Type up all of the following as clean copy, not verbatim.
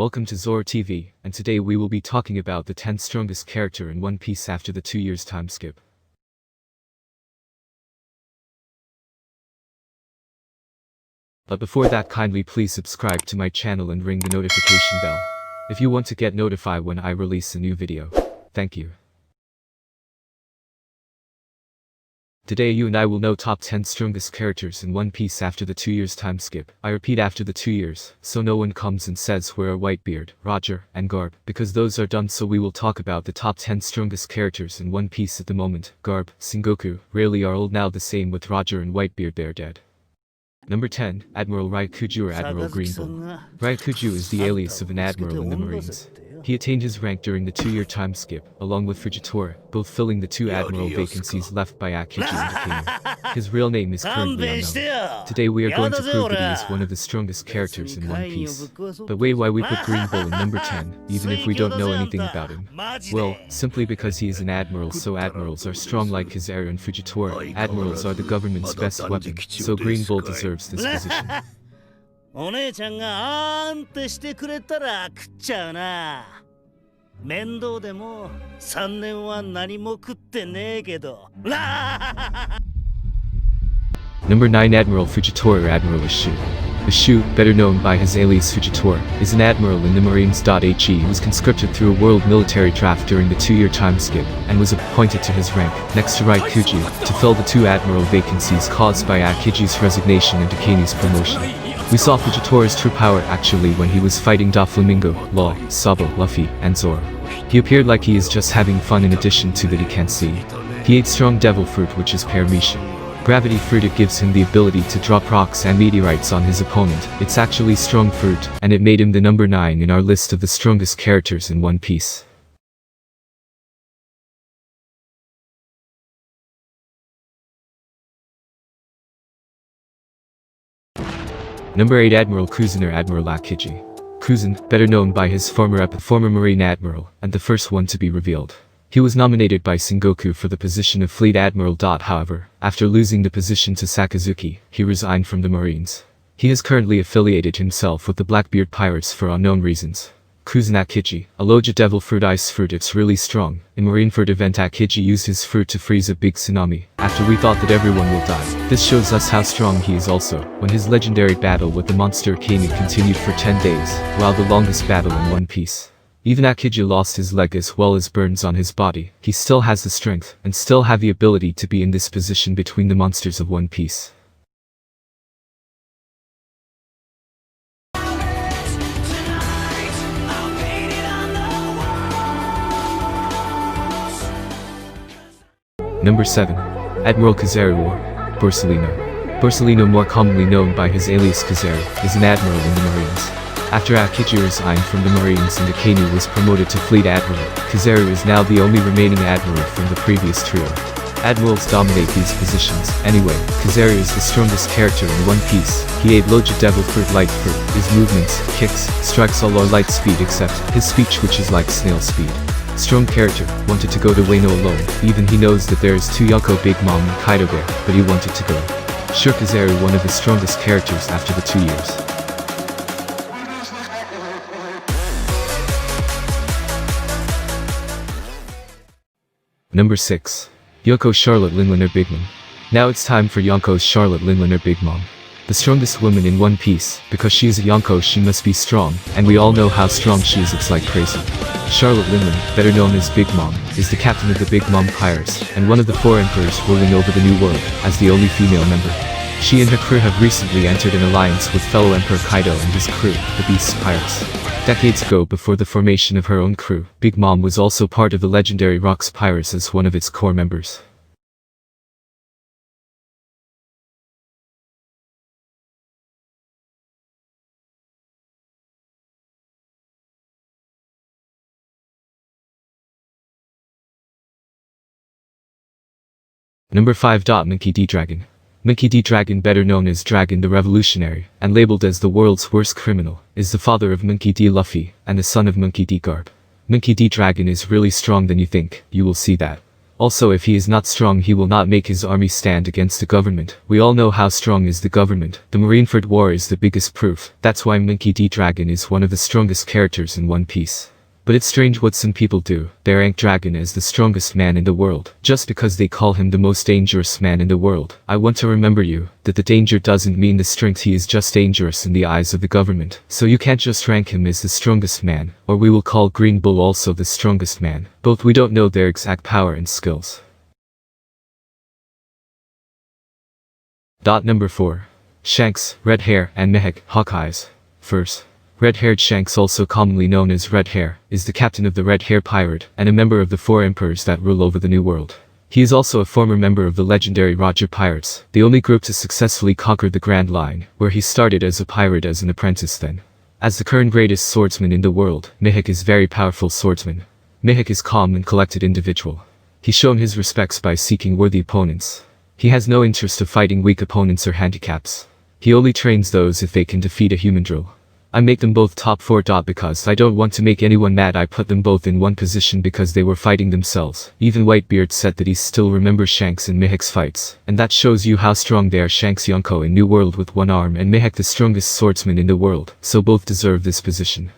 Welcome to Zora TV, and today we will be talking about the 10th strongest character in One Piece after the 2 years time skip. But before that, kindly please subscribe to my channel and ring the notification bell if you want to get notified when I release a new video. Thank you. Today you and I will know top 10 strongest characters in One Piece after the 2 years time skip. I repeat, after the 2 years, so no one comes and says where are Whitebeard, Roger, and Garp, because those are done. So we will talk about the top 10 strongest characters in One Piece at the moment. Garp, Sengoku, rarely are old now, the same with Roger and Whitebeard, they're dead. Number 10, Admiral Ryakuju or Admiral Greenbull. Ryakuju is the alias of an admiral in the Marines. He attained his rank during the 2-year time skip, along with Fujitora, both filling the 2 admiral vacancies left by Aokiji and Takeno. His real name is currently unknown. Today we are going to prove that he is one of the strongest characters in One Piece. But wait, why we put Greenbull in number 10, even if we don't know anything about him? Well, simply because he is an admiral, so admirals are strong like Kizaru and Fujitora. Admirals are the government's best weapon, so Greenbull deserves this position. お姉ちゃんがあーんってしてくれたら食っちゃうな。面倒でも3年は何も食ってねえけど。Number 9, Admiral Fujitora or Admiral Ishu. Ishu, better known by his alias Fujitora, is an admiral in the Marines. He was conscripted through a world military draft during the 2-year time skip, and was appointed to his rank, next to Ryakuju, to fill the 2 admiral vacancies caused by Aokiji's resignation and Takeno's promotion. We saw Fujitora's true power actually when he was fighting Doflamingo, Law, Sabo, Luffy, and Zoro. He appeared like he is just having fun in addition to that he can't see. He ate strong devil fruit, which is Paramecia. Gravity fruit, it gives him the ability to drop rocks and meteorites on his opponent. It's actually strong fruit, and it made him the number 9 in our list of the strongest characters in One Piece. Number 8, Admiral Kuzan or Admiral Aokiji. Kuzan, better known by his former Marine Admiral, and the first one to be revealed. He was nominated by Sengoku for the position of Fleet Admiral. However, after losing the position to Sakazuki, he resigned from the Marines. He has currently affiliated himself with the Blackbeard Pirates for unknown reasons. Kuzan Aokiji, a Loja Devil Fruit Ice Fruit, it's really strong. In Marineford event, Aokiji used his fruit to freeze a big tsunami, after we thought that everyone will die. This shows us how strong he is also, when his legendary battle with the monster Kami continued for 10 days, while the longest battle in One Piece. Even Aokiji lost his leg as well as burns on his body, he still has the strength, and still have the ability to be in this position between the monsters of One Piece. Number 7, Admiral Kizaru or Borsalino. Borsalino, more commonly known by his alias Kizaru, is an admiral in the Marines. After Aokiji resigned from the Marines and Takeno was promoted to Fleet Admiral, Kizaru is now the only remaining admiral from the previous trio. Admirals dominate these positions. Anyway, Kizaru is the strongest character in One Piece. He ate Loja Devil Fruit Light Fruit. His movements, kicks, strikes all are light speed except his speech, which is like snail speed. Strong character, wanted to go to Wano alone, even he knows that there is 2 Yonko, Big Mom and Kaido there, but he wanted to go. Sure, Kizaru one of the strongest characters after the 2 years. Number 6, Yonko Charlotte Linlin or Big Mom. Now it's time for Yonko's Charlotte Linlin or Big Mom. The strongest woman in One Piece, because she is a Yonko she must be strong, and we all know how strong she is, it's like crazy. Charlotte Linlin, better known as Big Mom, is the captain of the Big Mom Pirates, and one of the 4 emperors ruling over the New World, as the only female member. She and her crew have recently entered an alliance with fellow Emperor Kaido and his crew, the Beast Pirates. Decades ago, before the formation of her own crew, Big Mom was also part of the legendary Rocks Pirates as one of its core members. Number 5, Monkey D. Dragon. Monkey D. Dragon, better known as Dragon the Revolutionary, and labeled as the world's worst criminal, is the father of Monkey D. Luffy, and the son of Monkey D. Garp. Monkey D. Dragon is really strong than you think, you will see that. Also, if he is not strong, he will not make his army stand against the government. We all know how strong is the government. The Marineford War is the biggest proof. That's why Monkey D. Dragon is one of the strongest characters in One Piece. But it's strange what some people do. They rank Dragon as the strongest man in the world, just because they call him the most dangerous man in the world. I want to remember you, that the danger doesn't mean the strength, he is just dangerous in the eyes of the government. So you can't just rank him as the strongest man, or we will call Green Bull also the strongest man. Both we don't know their exact power and skills. Number 4. Shanks, red hair, and Mihawk, Hawkeyes. First. Red-haired Shanks, also commonly known as Red Hair, is the captain of the Red Hair Pirate, and a member of the 4 emperors that rule over the New World. He is also a former member of the legendary Roger Pirates, the only group to successfully conquer the Grand Line, where he started as a pirate as an apprentice then. As the current greatest swordsman in the world, Mihawk is very powerful swordsman. Mihawk is calm and collected individual. He's shown his respects by seeking worthy opponents. He has no interest of fighting weak opponents or handicaps. He only trains those if they can defeat a human drill. I make them both top 4. Because I don't want to make anyone mad, I put them both in one position because they were fighting themselves. Even Whitebeard said that he still remembers Shanks and Mihawk's fights. And that shows you how strong they are. Shanks Yonko in New World with 1 arm and Mihawk the strongest swordsman in the world, so both deserve this position.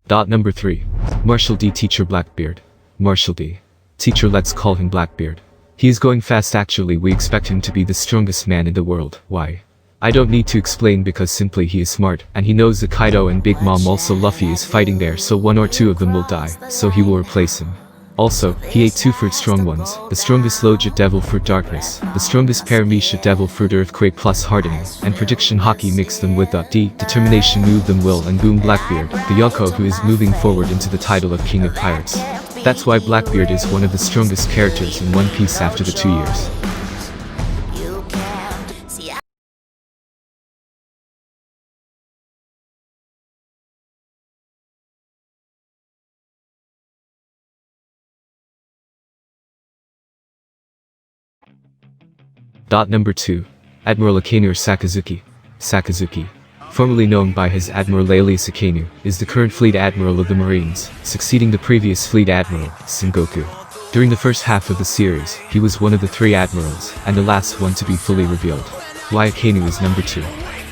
Number 3. Marshall D. Teacher Blackbeard. Marshall D. Teacher, let's call him Blackbeard. He is going fast. Actually, we expect him to be the strongest man in the world. Why? I don't need to explain, because simply he is smart, and he knows that Kaido and Big Mom, also Luffy, is fighting there, so 1 or 2 of them will die, so he will replace him. Also, he ate 2 fruit strong ones, the strongest Loja Devil Fruit Darkness, the strongest Paramecia Devil Fruit Earthquake plus Hardening, and Prediction Hockey mixed them with the Determination move them Will and Boom Blackbeard, the Yonko who is moving forward into the title of King of Pirates. That's why Blackbeard is one of the strongest characters in One Piece after the 2 years. Number 2. Admiral Akainu or Sakazuki. Sakazuki, formerly known by his Admiral alias Akainu, is the current Fleet Admiral of the Marines, succeeding the previous Fleet Admiral, Sengoku. During the first half of the series, he was one of the 3 admirals, and the last one to be fully revealed. Why Akainu is number 2?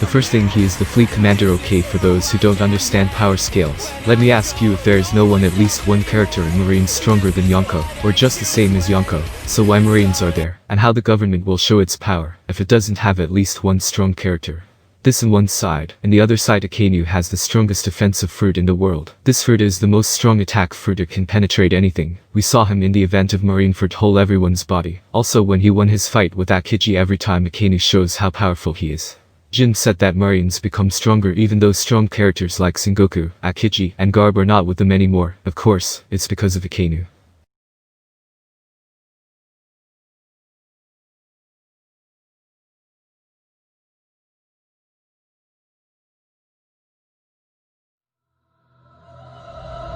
The first thing, he is the fleet commander. Okay, for those who don't understand power scales, let me ask you if there is no one, at least one character in Marines stronger than Yonko, or just the same as Yonko. So why Marines are there, and how the government will show its power, if it doesn't have at least one strong character. This on one side, and the other side, Akainu has the strongest offensive fruit in the world. This fruit is the most strong attack fruit, it can penetrate anything. We saw him in the event of Marineford hole everyone's body. Also when he won his fight with Akiji, every time Akainu shows how powerful he is. Jin said that Marines become stronger even though strong characters like Sengoku, Akiji, and Garb are not with them anymore. Of course, it's because of Akainu.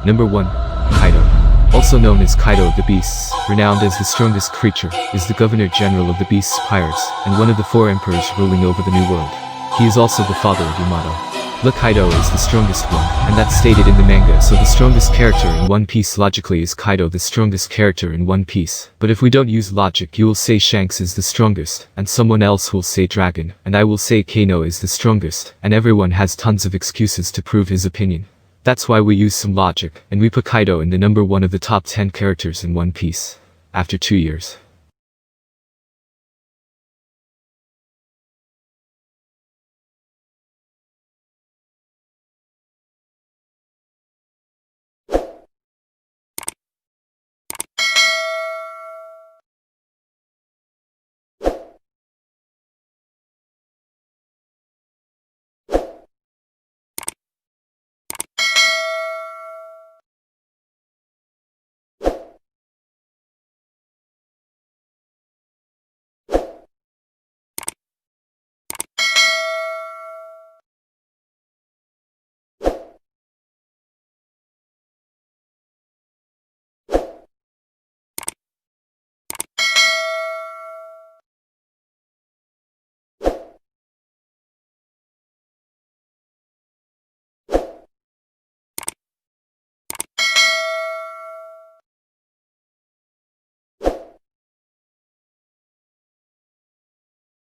Number 1. Kaido. Also known as Kaido of the Beasts, renowned as the strongest creature, is the Governor-General of the Beasts Pirates, and one of the 4 emperors ruling over the New World. He is also the father of Yamato. Look, Kaido is the strongest one, and that's stated in the manga, so the strongest character in One Piece logically is Kaido, the strongest character in One Piece. But if we don't use logic, you will say Shanks is the strongest, and someone else will say Dragon, and I will say Kano is the strongest, and everyone has tons of excuses to prove his opinion. That's why we use some logic, and we put Kaido in the number 1 of the top 10 characters in One Piece. After 2 years.